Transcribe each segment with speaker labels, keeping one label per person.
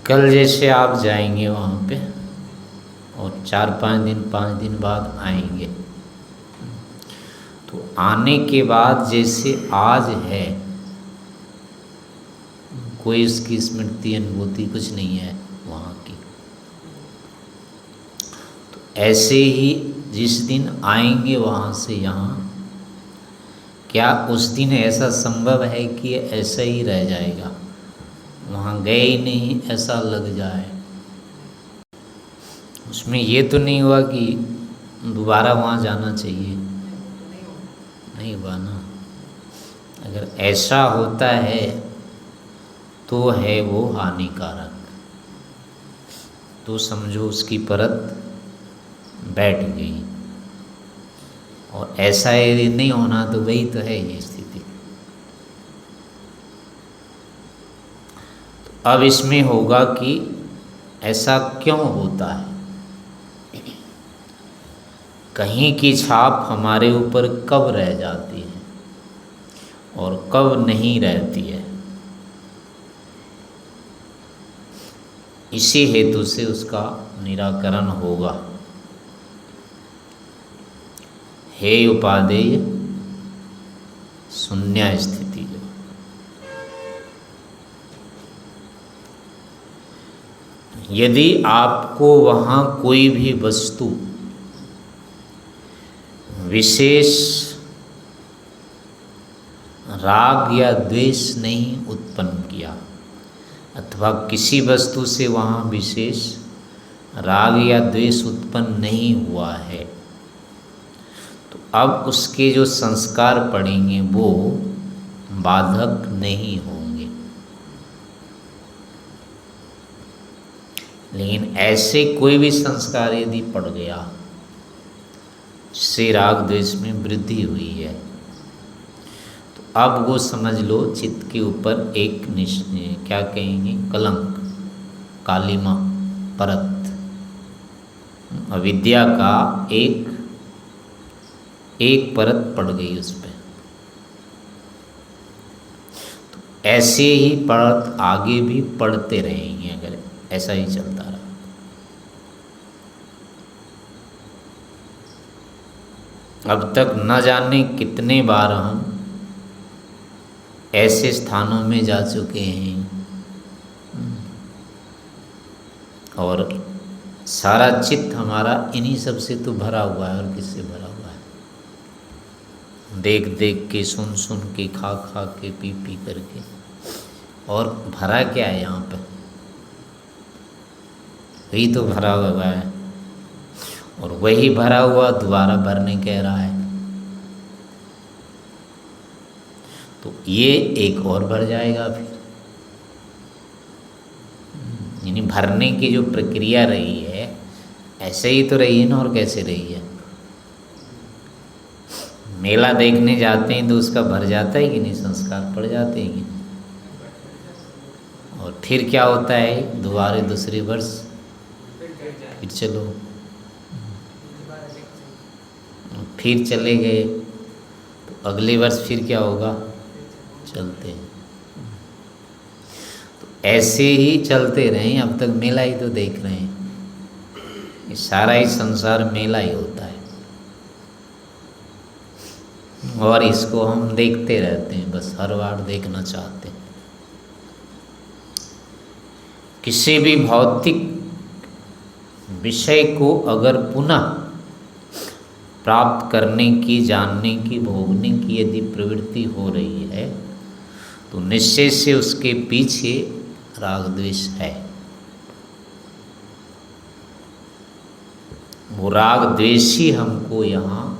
Speaker 1: कल जैसे आप जाएंगे वहाँ पे और 5 दिन बाद आएंगे, तो आने के बाद जैसे आज है, कोई उसकी स्मृति अनुभूति कुछ नहीं है वहाँ की, तो ऐसे ही जिस दिन आएंगे वहाँ से यहाँ, क्या उस दिन ऐसा संभव है कि ऐसा ही रह जाएगा, वहाँ गए ही नहीं ऐसा लग जाए? उसमें ये तो नहीं हुआ कि दोबारा वहाँ जाना चाहिए, नहीं हुआ ना। अगर ऐसा होता है तो है वो हानिकारक, तो समझो उसकी परत बैठ गई। और ऐसा यदि नहीं होना तो वही तो है ये स्थिति। तो अब इसमें होगा कि ऐसा क्यों होता है, कहीं की छाप हमारे ऊपर कब रह जाती है और कब नहीं रहती है, इसी हेतु से उसका निराकरण होगा। हे उपादेय शून्य स्थिति जो, यदि आपको वहाँ कोई भी वस्तु विशेष राग या द्वेष नहीं उत्पन्न किया, अथवा किसी वस्तु से वहाँ विशेष राग या द्वेष उत्पन्न नहीं हुआ है, तो अब उसके जो संस्कार पड़ेंगे वो बाधक नहीं होंगे। लेकिन ऐसे कोई भी संस्कार यदि पड़ गया जिससे राग द्वेष में वृद्धि हुई है, तो अब वो समझ लो चित्त के ऊपर एक क्या कहेंगे, कलंक, कालिमा, परत, अविद्या का एक परत पड़ गई उस पर। तो ऐसे ही परत आगे भी पढ़ते रहेंगे अगर ऐसा ही चलता रहा। अब तक न जाने कितने बार हम ऐसे स्थानों में जा चुके हैं और सारा चित्त हमारा इन्हीं सब से तो भरा हुआ है। और किससे भरा हुआ है? देख देख के, सुन सुन के, खा खा के, पी पी करके। और भरा क्या है यहाँ पे? वही तो भरा हुआ है, और वही भरा हुआ दोबारा भरने कह रहा है, तो ये एक और भर जाएगा फिर। यानी भरने की जो प्रक्रिया रही है ऐसे ही तो रही है ना, और कैसे रही है? मेला देखने जाते हैं तो उसका भर जाता है कि नहीं, संस्कार पड़ जाते हैं कि नहीं? और फिर क्या होता है, दोबारा दूसरे वर्ष फिर चलो, फिर चले गए तो अगले वर्ष फिर क्या होगा, चलते हैं। तो ऐसे ही चलते रहें, अब तक मेला ही तो देख रहे हैं। ये सारा ही संसार मेला ही होता है, और इसको हम देखते रहते हैं, बस हर बार देखना चाहते हैं। किसी भी भौतिक विषय को अगर पुनः प्राप्त करने की, जानने की, भोगने की यदि प्रवृत्ति हो रही है तो निश्चय से उसके पीछे राग द्वेष है। वो राग द्वेष ही हमको यहाँ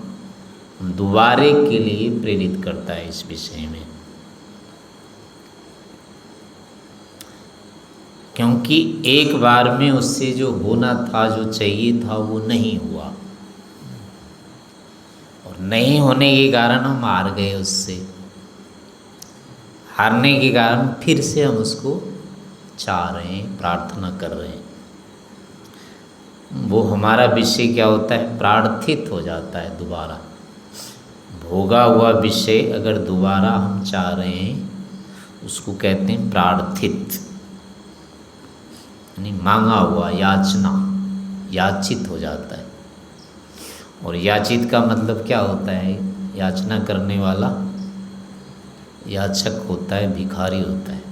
Speaker 1: दोबारे के लिए प्रेरित करता है इस विषय में, क्योंकि एक बार में उससे जो होना था, जो चाहिए था, वो नहीं हुआ, और नहीं होने के कारण हम हार गए उससे। हारने के कारण फिर से हम उसको चाह रहे हैं, प्रार्थना कर रहे हैं। वो हमारा विषय क्या होता है, प्रार्थित हो जाता है दोबारा। भोगा हुआ विषय अगर दोबारा हम चाह रहे हैं उसको कहते हैं प्रार्थित। यानी मांगा हुआ, याचना, याचित हो जाता है। और याचित का मतलब क्या होता है? याचना करने वाला याचक होता है, भिखारी होता है।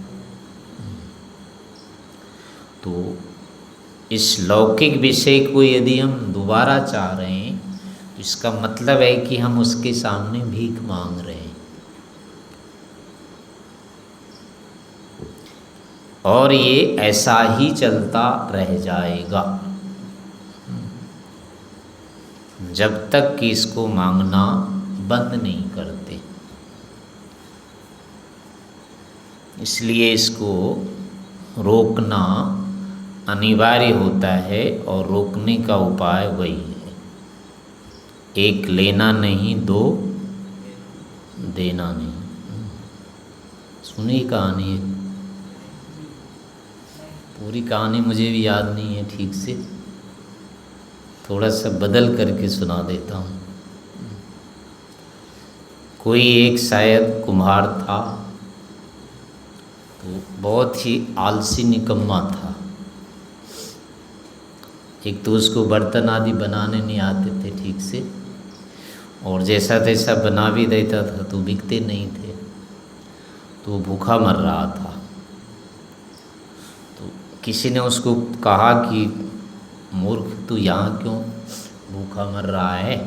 Speaker 1: तो इस लौकिक विषय को यदि हम दोबारा चाह रहे हैं तो इसका मतलब है कि हम उसके सामने भीख मांग रहे हैं। और ये ऐसा ही चलता रह जाएगा जब तक कि इसको मांगना बंद नहीं करते। इसलिए इसको रोकना अनिवार्य होता है, और रोकने का उपाय वही है, एक लेना नहीं, दो देना नहीं। सुनी कहानी है, पूरी कहानी मुझे भी याद नहीं है ठीक से, थोड़ा सा बदल करके सुना देता हूँ। कोई एक शायद कुम्हार था, तो बहुत ही आलसी निकम्मा था। एक तो उसको बर्तन आदि बनाने नहीं आते थे ठीक से, और जैसा तैसा बना भी देता था तो बिकते नहीं थे, तो वो भूखा मर रहा था। तो किसी ने उसको कहा कि मूर्ख, तू यहाँ क्यों भूखा मर रहा है?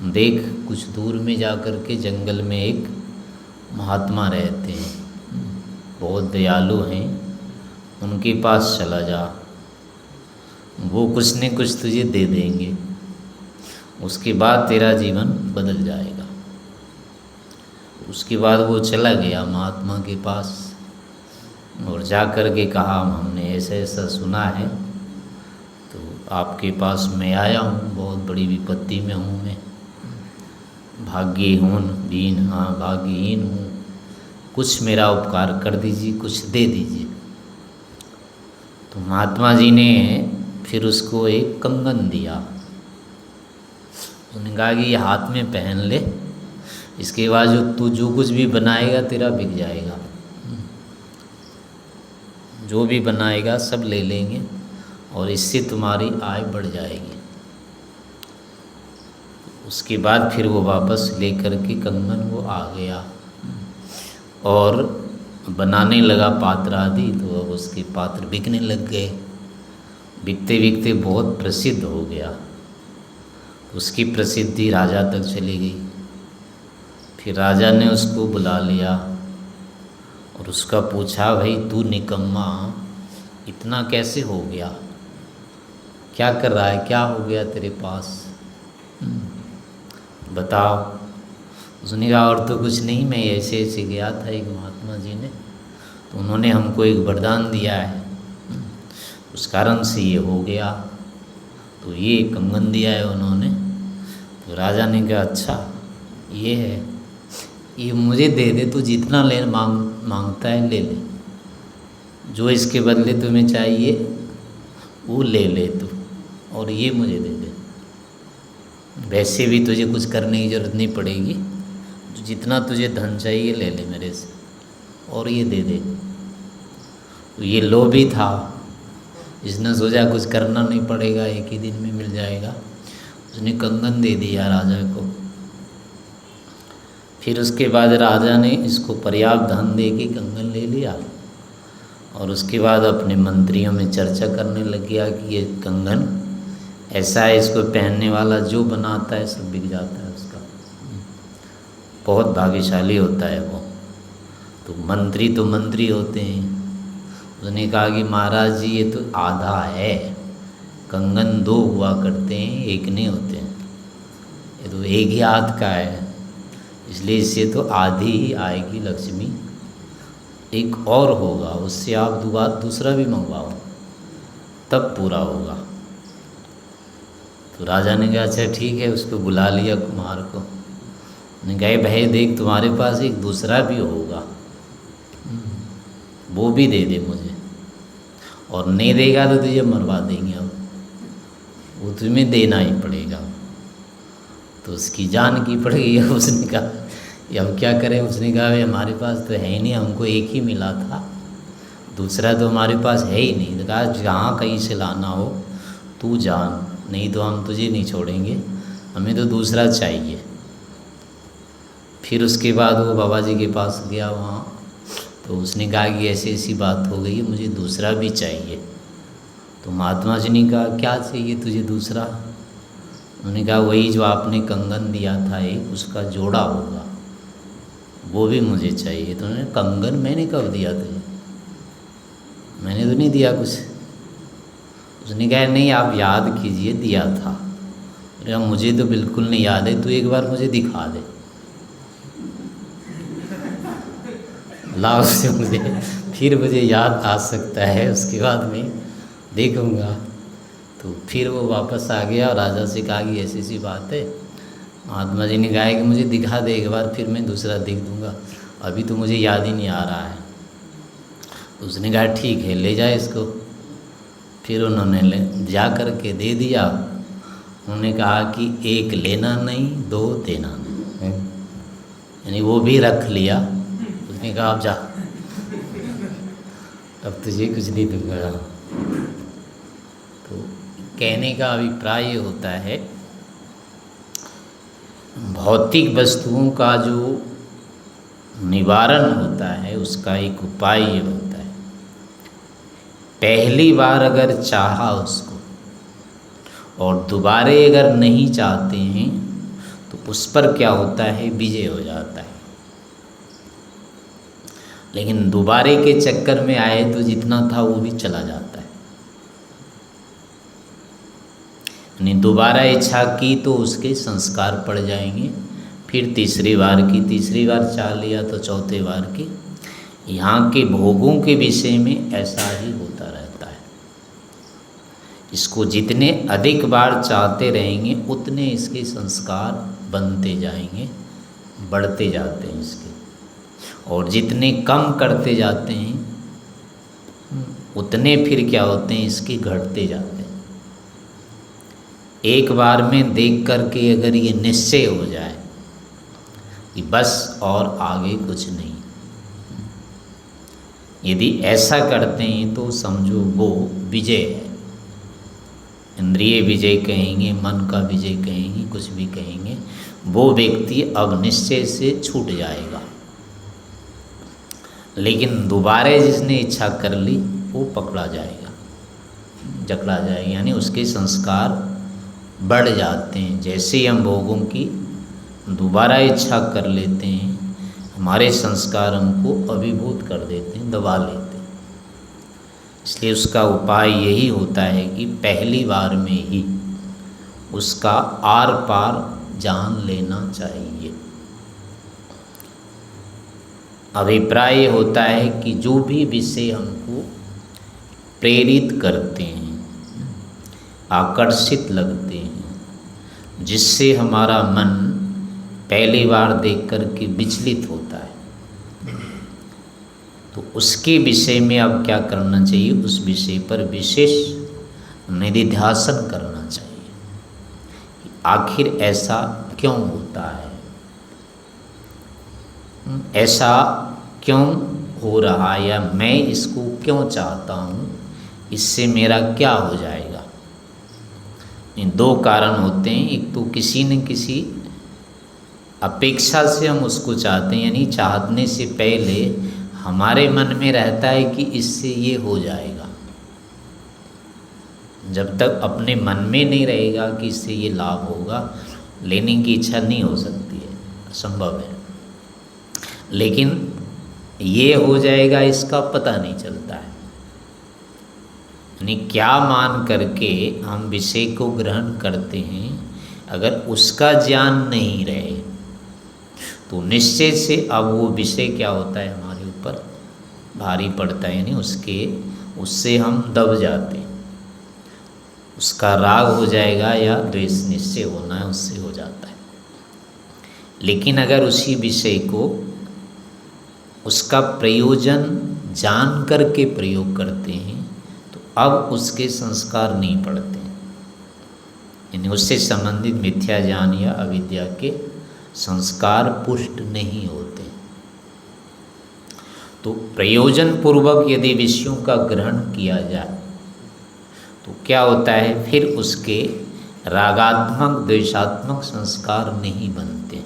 Speaker 1: देख, कुछ दूर में जा कर के जंगल में एक महात्मा रहते हैं, बहुत दयालु हैं, उनके पास चला जा, वो कुछ न कुछ तुझे दे देंगे, उसके बाद तेरा जीवन बदल जाएगा। उसके बाद वो चला गया महात्मा के पास और जा कर के कहा, हमने ऐसा ऐसा सुना है, तो आपके पास मैं आया हूँ, बहुत बड़ी विपत्ति में हूँ मैं, भाग्यहीन, हाँ भाग्यहीन हूँ, कुछ मेरा उपकार कर दीजिए, कुछ दे दीजिए। तो महात्मा जी ने फिर उसको एक कंगन दिया। उन्होंने कहा कि ये हाथ में पहन ले, इसके बाद तू जो कुछ भी बनाएगा तेरा बिक जाएगा, जो भी बनाएगा सब ले लेंगे और इससे तुम्हारी आय बढ़ जाएगी। उसके बाद फिर वो वापस लेकर के कंगन वो आ गया और बनाने लगा पात्र आदि, तो अब उसके पात्र बिकने लग गए। बिकते बिकते बहुत प्रसिद्ध हो गया, उसकी प्रसिद्धि राजा तक चली गई। फिर राजा ने उसको बुला लिया और उसका पूछा, भाई तू निकम्मा इतना कैसे हो गया, क्या कर रहा है, क्या हो गया तेरे पास, बताओ। उसने कहा, और तो कुछ नहीं, मैं ऐसे ऐसे गया था एक महात्मा जी ने, तो उन्होंने हमको एक वरदान दिया है, उस कारण से ये हो गया, तो ये कंगन दिया है उन्होंने। तो राजा ने कहा, अच्छा ये है, ये मुझे दे दे, तो जितना ले मांगता है ले ले, जो इसके बदले तुम्हें चाहिए वो ले ले तू, और ये मुझे दे दे, वैसे भी तुझे कुछ करने की ज़रूरत नहीं पड़ेगी, जितना तुझे धन चाहिए ले ले मेरे से, और ये दे दे। तो ये लोभी था, इसने सोचा कुछ करना नहीं पड़ेगा, एक ही दिन में मिल जाएगा, उसने कंगन दे दिया राजा को। फिर उसके बाद राजा ने इसको पर्याप्त धन दे के कंगन ले लिया, और उसके बाद अपने मंत्रियों में चर्चा करने लग गया कि ये कंगन ऐसा है, इसको पहनने वाला जो बनाता है सब बिक जाता है उसका, बहुत भाग्यशाली होता है वो। तो मंत्री होते हैं। उसने कहा कि महाराज जी ये तो आधा है, कंगन दो हुआ करते हैं, एक नहीं होते हैं, ये तो एक ही हाथ का है, इसलिए इससे तो आधी ही आएगी लक्ष्मी, एक और होगा, उससे आप दूसरा भी मंगवाओ तब पूरा होगा। तो राजा ने कहा, अच्छा ठीक है, उसको बुला लिया कुम्हार को। ने कहा, भाई देख, तुम्हारे पास एक दूसरा भी होगा, वो भी दे दे मुझे, और नहीं देगा तो तुझे मरवा देंगे, अब वो तुम्हें देना ही पड़ेगा। तो उसकी जान की पड़ गई। उसने कहा अब क्या करें, उसने कहा भाई हमारे पास तो है ही नहीं, हमको एक ही मिला था, दूसरा तो हमारे पास है ही नहीं। तो कहा जहाँ कहीं से लाना हो तू जान, नहीं तो हम तुझे नहीं छोड़ेंगे, हमें तो दूसरा चाहिए। फिर उसके बाद वो बाबा जी के पास गया वहाँ, तो उसने कहा कि ऐसी ऐसी बात हो गई है, मुझे दूसरा भी चाहिए। तो महात्मा जी ने कहा क्या चाहिए तुझे दूसरा? उन्होंने कहा वही जो आपने कंगन दिया था एक, उसका जोड़ा होगा, वो भी मुझे चाहिए। तो उन्होंने कंगन मैंने कब दिया तुझे? मैंने तो नहीं दिया कुछ। उसने कहा नहीं आप याद कीजिए दिया था। अरे मुझे तो बिल्कुल नहीं याद है, तू एक बार मुझे दिखा दे, लाओ से मुझे, फिर मुझे याद आ सकता है, उसके बाद मैं देखूँगा। तो फिर वो वापस आ गया और राजा से कहा कि ऐसी ऐसी बात है। महात्मा जी ने कहा कि मुझे दिखा दे एक बार, फिर मैं दूसरा देख दूँगा, अभी तो मुझे याद ही नहीं आ रहा है। तो उसने कहा ठीक है ले जाए इसको। फिर उन्होंने जा कर के दे दिया। उन्होंने कहा कि एक लेना नहीं, दो देना नहीं, यानी वो भी रख लिया। उसने कहा अब जा, अब तुझे कुछ नहीं दूंगा। तो कहने का अभिप्राय ये होता है, भौतिक वस्तुओं का जो निवारण होता है उसका एक उपाय ये होता है, पहली बार अगर चाहा उसको और दोबारे अगर नहीं चाहते हैं तो उस पर क्या होता है, विजय हो जाता है। लेकिन दोबारे के चक्कर में आए तो जितना था वो भी चला जाता है। यानी दोबारा इच्छा की तो उसके संस्कार पड़ जाएंगे, फिर तीसरी बार की, तीसरी बार चाह लिया तो चौथे बार की। यहाँ के भोगों के विषय में ऐसा ही होता रहता है। इसको जितने अधिक बार चाहते रहेंगे उतने इसके संस्कार बनते जाएंगे, बढ़ते जाते हैं इसके, और जितने कम करते जाते हैं उतने फिर क्या होते हैं, इसके घटते जाते हैं। एक बार में देख करके अगर ये निश्चय हो जाए कि बस और आगे कुछ नहीं, यदि ऐसा करते हैं तो समझो वो विजय है। इंद्रिय विजय कहेंगे, मन का विजय कहेंगे, कुछ भी कहेंगे, वो व्यक्ति अब निश्चय से छूट जाएगा। लेकिन दोबारा जिसने इच्छा कर ली वो पकड़ा जाएगा, जकड़ा जाएगा, यानी उसके संस्कार बढ़ जाते हैं। जैसे ही हम भोगों की दोबारा इच्छा कर लेते हैं, हमारे संस्कार हमको अभिभूत कर देते हैं, दबा लेते हैं। इसलिए उसका उपाय यही होता है कि पहली बार में ही उसका आर पार जान लेना चाहिए। अभिप्राय होता है कि जो भी विषय हमको प्रेरित करते हैं, आकर्षित लगते हैं, जिससे हमारा मन पहली बार देख कर के विचलित होता है, तो उसके विषय में अब क्या करना चाहिए, उस विषय पर विशेष निधिध्यासन करना चाहिए। आखिर ऐसा क्यों होता है, ऐसा क्यों हो रहा, या मैं इसको क्यों चाहता हूँ, इससे मेरा क्या हो जाएगा। इन दो कारण होते हैं। एक तो किसी न किसी अपेक्षा से हम उसको चाहते हैं, यानी चाहने से पहले हमारे मन में रहता है कि इससे ये हो जाएगा। जब तक अपने मन में नहीं रहेगा कि इससे ये लाभ होगा, लेने की इच्छा नहीं हो सकती है, असंभव है। लेकिन ये हो जाएगा इसका पता नहीं चलता है। यानी क्या मान करके हम विषय को ग्रहण करते हैं, अगर उसका ज्ञान नहीं रहे तो निश्चय से अब वो विषय क्या होता है, हमारे ऊपर भारी पड़ता है, यानी उससे हम दब जाते हैं। उसका राग हो जाएगा या द्वेष निश्चय होना है उससे हो जाता है। लेकिन अगर उसी विषय को उसका प्रयोजन जान करके प्रयोग करते हैं तो अब उसके संस्कार नहीं पड़ते, यानी उससे संबंधित मिथ्या ज्ञान या अविद्या के संस्कार पुष्ट नहीं होते। तो प्रयोजन पूर्वक यदि विषयों का ग्रहण किया जाए तो क्या होता है, फिर उसके रागात्मक द्वेषात्मक संस्कार नहीं बनते,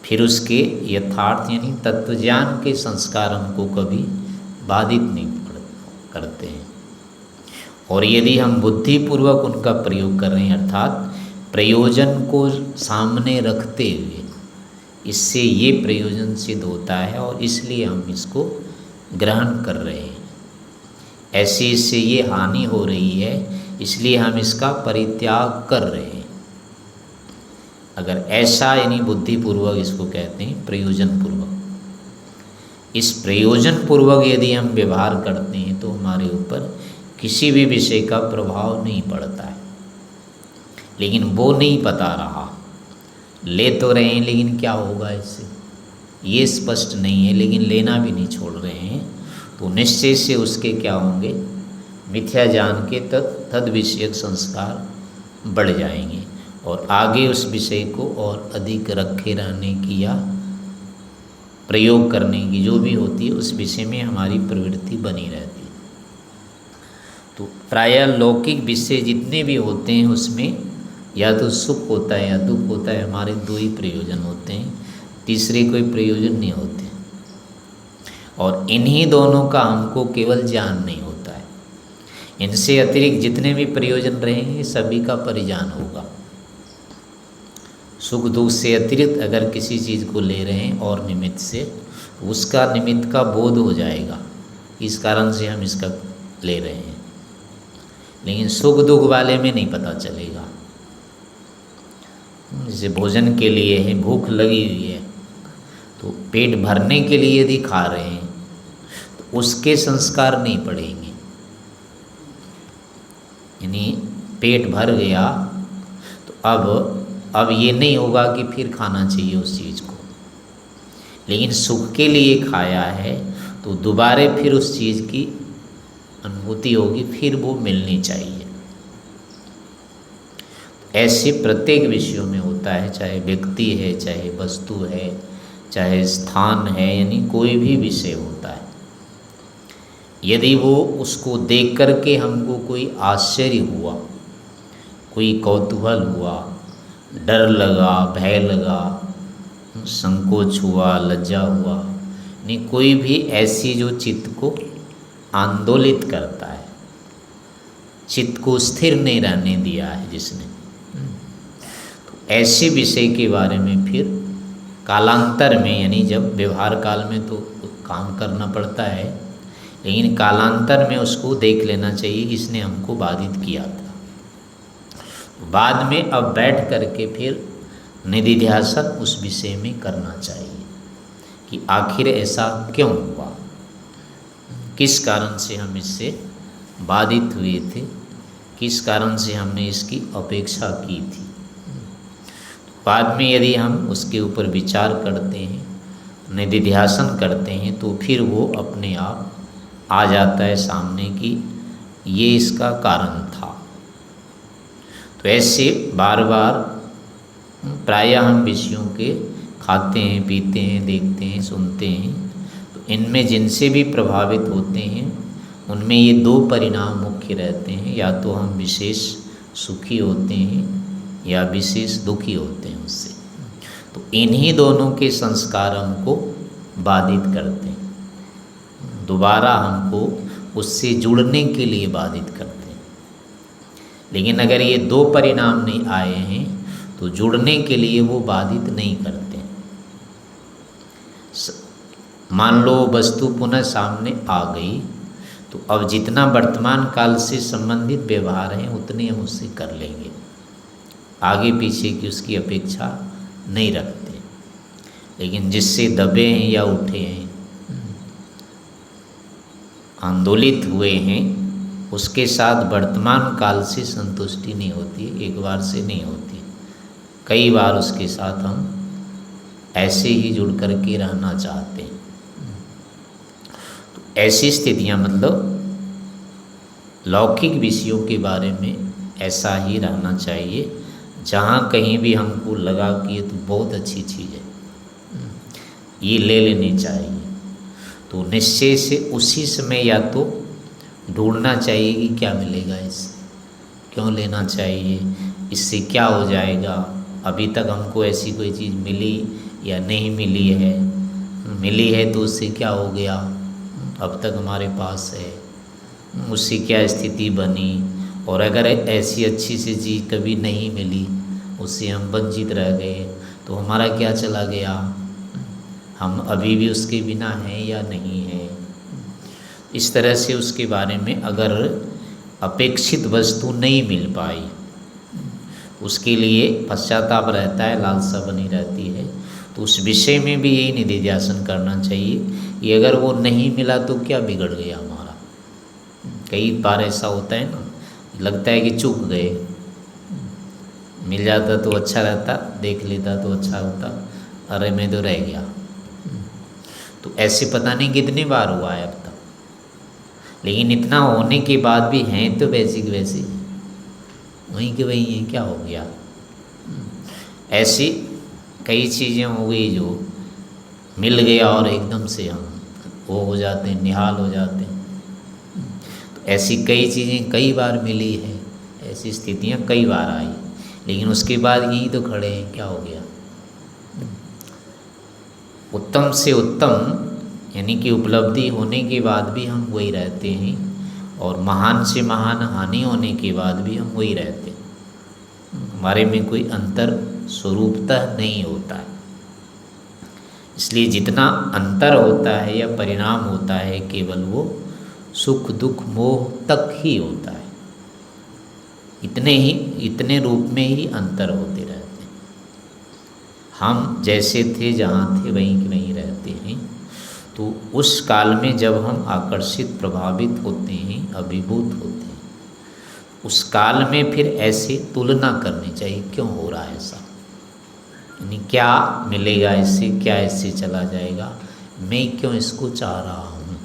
Speaker 1: फिर उसके यथार्थ यानी तत्वज्ञान के संस्कार हमको कभी बाधित नहीं करते हैं। और यदि हम बुद्धिपूर्वक उनका प्रयोग कर रहे हैं, अर्थात प्रयोजन को सामने रखते हुए, इससे ये प्रयोजन सिद्ध होता है और इसलिए हम इसको ग्रहण कर रहे हैं, ऐसे इससे ये हानि हो रही है इसलिए हम इसका परित्याग कर रहे हैं। अगर ऐसा यानी बुद्धिपूर्वक इसको कहते हैं प्रयोजन पूर्वक। इस प्रयोजन पूर्वक यदि हम व्यवहार करते हैं तो हमारे ऊपर किसी भी विषय का प्रभाव नहीं पड़ता है, लेकिन वो नहीं पता रहा, ले तो रहे हैं लेकिन क्या होगा इससे ये स्पष्ट नहीं है, लेकिन लेना भी नहीं छोड़ रहे हैं, तो निश्चय से उसके क्या होंगे, मिथ्या जान के तद विषयक संस्कार बढ़ जाएंगे और आगे उस विषय को और अधिक रखे रहने की या प्रयोग करने की जो भी होती है उस विषय में हमारी प्रवृत्ति बनी रहती है। तो प्रायः लौकिक विषय जितने भी होते हैं उसमें या तो सुख होता है या दुख होता है, हमारे दो ही प्रयोजन होते हैं, तीसरे कोई प्रयोजन नहीं होते। और इन्हीं दोनों का हमको केवल ज्ञान नहीं होता है, इनसे अतिरिक्त जितने भी प्रयोजन रहेंगे सभी का परिज्ञान होगा। सुख दुख से अतिरिक्त अगर किसी चीज़ को ले रहे हैं और निमित्त से, उसका निमित्त का बोध हो जाएगा, इस कारण से हम इसका ले रहे हैं, लेकिन सुख दुख वाले में नहीं पता चलेगा। जैसे भोजन के लिए है, भूख लगी हुई है, तो पेट भरने के लिए यदि खा रहे हैं तो उसके संस्कार नहीं पड़ेंगे, यानी पेट भर गया तो अब ये नहीं होगा कि फिर खाना चाहिए उस चीज़ को, लेकिन सुख के लिए खाया है तो दोबारा फिर उस चीज़ की अनुभूति होगी, फिर वो मिलनी चाहिए। ऐसे प्रत्येक विषयों में होता है, चाहे व्यक्ति है, चाहे वस्तु है, चाहे स्थान है, यानी कोई भी विषय होता है। यदि वो उसको देख करके हमको कोई आश्चर्य हुआ, कोई कौतूहल हुआ, डर लगा, भय लगा, संकोच हुआ, लज्जा हुआ, यानी कोई भी ऐसी जो चित्त को आंदोलित करता है, चित्त को स्थिर नहीं रहने दिया है जिसने, तो ऐसे विषय के बारे में फिर कालांतर में, यानी जब व्यवहार काल में तो काम करना पड़ता है, लेकिन कालांतर में उसको देख लेना चाहिए कि इसने हमको बाधित किया था। बाद में अब बैठ करके फिर निधिध्यासन उस विषय में करना चाहिए कि आखिर ऐसा क्यों हुआ, किस कारण से हम इससे बाधित हुए थे, किस कारण से हमने इसकी अपेक्षा की थी। बाद में यदि हम उसके ऊपर विचार करते हैं, निधिध्यासन करते हैं, तो फिर वो अपने आप आ जाता है सामने कि ये इसका कारण था। तो ऐसे बार बार प्रायः हम विषयों के खाते हैं, पीते हैं, देखते हैं, सुनते हैं, तो इनमें जिनसे भी प्रभावित होते हैं उनमें ये दो परिणाम मुख्य रहते हैं, या तो हम विशेष सुखी होते हैं या विशेष दुखी होते हैं उससे। तो इन्हीं दोनों के संस्कार हमको बाधित करते हैं, दोबारा हमको उससे जुड़ने के लिए बाधित करते हैं। लेकिन अगर ये दो परिणाम नहीं आए हैं तो जुड़ने के लिए वो बाधित नहीं करते। मान लो वस्तु पुनः सामने आ गई तो अब जितना वर्तमान काल से संबंधित व्यवहार हैं उतने हम उससे कर लेंगे, आगे पीछे की उसकी अपेक्षा नहीं रखते। लेकिन जिससे दबे हैं या उठे हैं, आंदोलित हुए हैं, उसके साथ वर्तमान काल से संतुष्टि नहीं होती, एक बार से नहीं होती, कई बार उसके साथ हम ऐसे ही जुड़ कर के रहना चाहते हैं। तो ऐसी स्थितियाँ मतलब लौकिक विषयों के बारे में ऐसा ही रहना चाहिए, जहाँ कहीं भी हमको लगा कि ये तो बहुत अच्छी चीज़ है, ये ले लेनी चाहिए, तो निश्चय से उसी समय या तो ढूंढना चाहिए कि क्या मिलेगा इससे, क्यों लेना चाहिए, इससे क्या हो जाएगा, अभी तक हमको ऐसी कोई चीज़ मिली या नहीं मिली है, मिली है तो उससे क्या हो गया, अब तक हमारे पास है, उससे क्या स्थिति बनी, और अगर ऐसी अच्छी सी चीज़ कभी नहीं मिली, उससे हम वंचित रह गए, तो हमारा क्या चला गया, हम अभी भी उसके बिना हैं या नहीं हैं। इस तरह से उसके बारे में अगर अपेक्षित वस्तु नहीं मिल पाई, उसके लिए पश्चाताप रहता है, लालसा बनी रहती है, तो उस विषय में भी यही निधिध्यासन करना चाहिए कि अगर वो नहीं मिला तो क्या बिगड़ गया हमारा। कई बार ऐसा होता है ना, लगता है कि चूक गए, मिल जाता तो अच्छा रहता, देख लेता तो अच्छा होता, अरे मैं तो रह गया। तो ऐसे पता नहीं कितनी बार हुआ है अब तक, लेकिन इतना होने के बाद भी हैं तो वैसी की वैसी, वहीं के वहीं हैं, क्या हो गया। ऐसी कई चीज़ें हो गई जो मिल गया और एकदम से हम वो हो जाते हैं, निहाल हो जाते हैं। तो ऐसी कई चीज़ें कई बार मिली है, ऐसी स्थितियाँ कई बार आई, लेकिन उसके बाद यही तो खड़े हैं, क्या हो गया। उत्तम से उत्तम यानी कि उपलब्धि होने के बाद भी हम वही रहते हैं, और महान से महान हानि होने के बाद भी हम वही रहते हैं। हमारे में कोई अंतर स्वरूपतः नहीं होता है। इसलिए जितना अंतर होता है या परिणाम होता है, केवल वो सुख दुख मोह तक ही होता है। इतने रूप में ही अंतर होते रहते हैं। हम जैसे थे, जहाँ थे, वहीं के वहीं रहते हैं। तो उस काल में जब हम आकर्षित प्रभावित होते हैं, अभिभूत होते हैं, उस काल में फिर ऐसे तुलना करनी चाहिए, क्यों हो रहा है ऐसा, यानी क्या मिलेगा इससे, क्या इससे चला जाएगा, मैं क्यों इसको चाह रहा हूँ,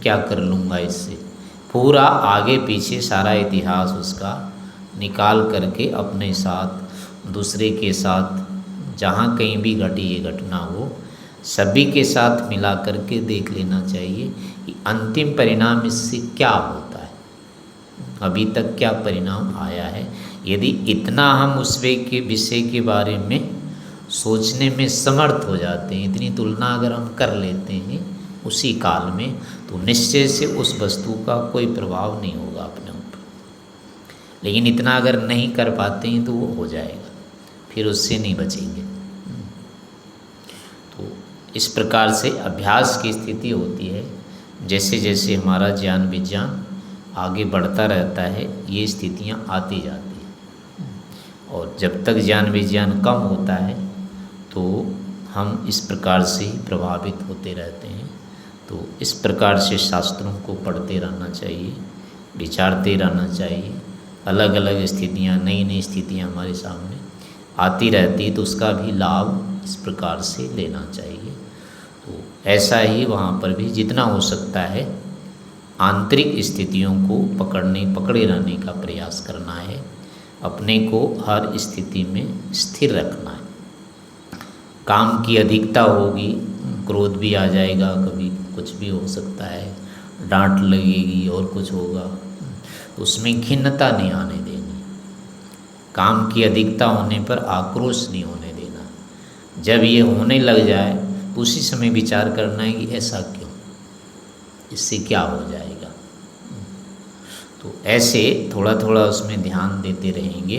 Speaker 1: क्या कर लूँगा इससे। पूरा आगे पीछे सारा इतिहास उसका निकाल करके अपने साथ, दूसरे के साथ, जहाँ कहीं भी घटी ये घटना हो, सभी के साथ मिला करके देख लेना चाहिए कि अंतिम परिणाम इससे क्या होता है, अभी तक क्या परिणाम आया है। यदि इतना हम उस विषय के बारे में सोचने में समर्थ हो जाते हैं, इतनी तुलना अगर हम कर लेते हैं उसी काल में, तो निश्चय से उस वस्तु का कोई प्रभाव नहीं होगा अपने ऊपर। लेकिन इतना अगर नहीं कर पाते हैं तो वो हो जाएगा, फिर उससे नहीं बचेंगे। तो इस प्रकार से अभ्यास की स्थिति होती है। जैसे जैसे हमारा ज्ञान विज्ञान आगे बढ़ता रहता है, ये स्थितियाँ आती जाती हैं, और जब तक ज्ञान विज्ञान कम होता है तो हम इस प्रकार से ही प्रभावित होते रहते हैं। तो इस प्रकार से शास्त्रों को पढ़ते रहना चाहिए, विचारते रहना चाहिए। अलग अलग स्थितियाँ, नई नई स्थितियाँ हमारे सामने आती रहती, तो उसका भी लाभ इस प्रकार से लेना चाहिए। तो ऐसा ही वहाँ पर भी जितना हो सकता है आंतरिक स्थितियों को पकड़े रहने का प्रयास करना है, अपने को हर स्थिति में स्थिर रखना है। काम की अधिकता होगी, क्रोध भी आ जाएगा, कभी कुछ भी हो सकता है, डांट लगेगी और कुछ होगा, तो उसमें खिन्नता नहीं आने देनी। काम की अधिकता होने पर आक्रोश नहीं होने देना। जब ये होने लग जाए तो उसी समय विचार करना है कि ऐसा क्यों, इससे क्या हो जाएगा। तो ऐसे थोड़ा थोड़ा उसमें ध्यान देते रहेंगे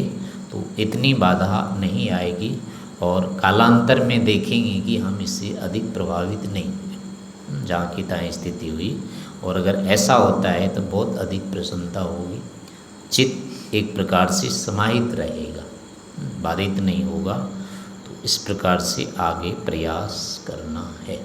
Speaker 1: तो इतनी बाधा नहीं आएगी, और कालांतर में देखेंगे कि हम इससे अधिक प्रभावित नहीं हुए जहाँ की तहाँ स्थिति हुई। और अगर ऐसा होता है तो बहुत अधिक प्रसन्नता होगी, चित्त एक प्रकार से समाहित रहेगा, बाधित नहीं होगा। तो इस प्रकार से आगे प्रयास करना है।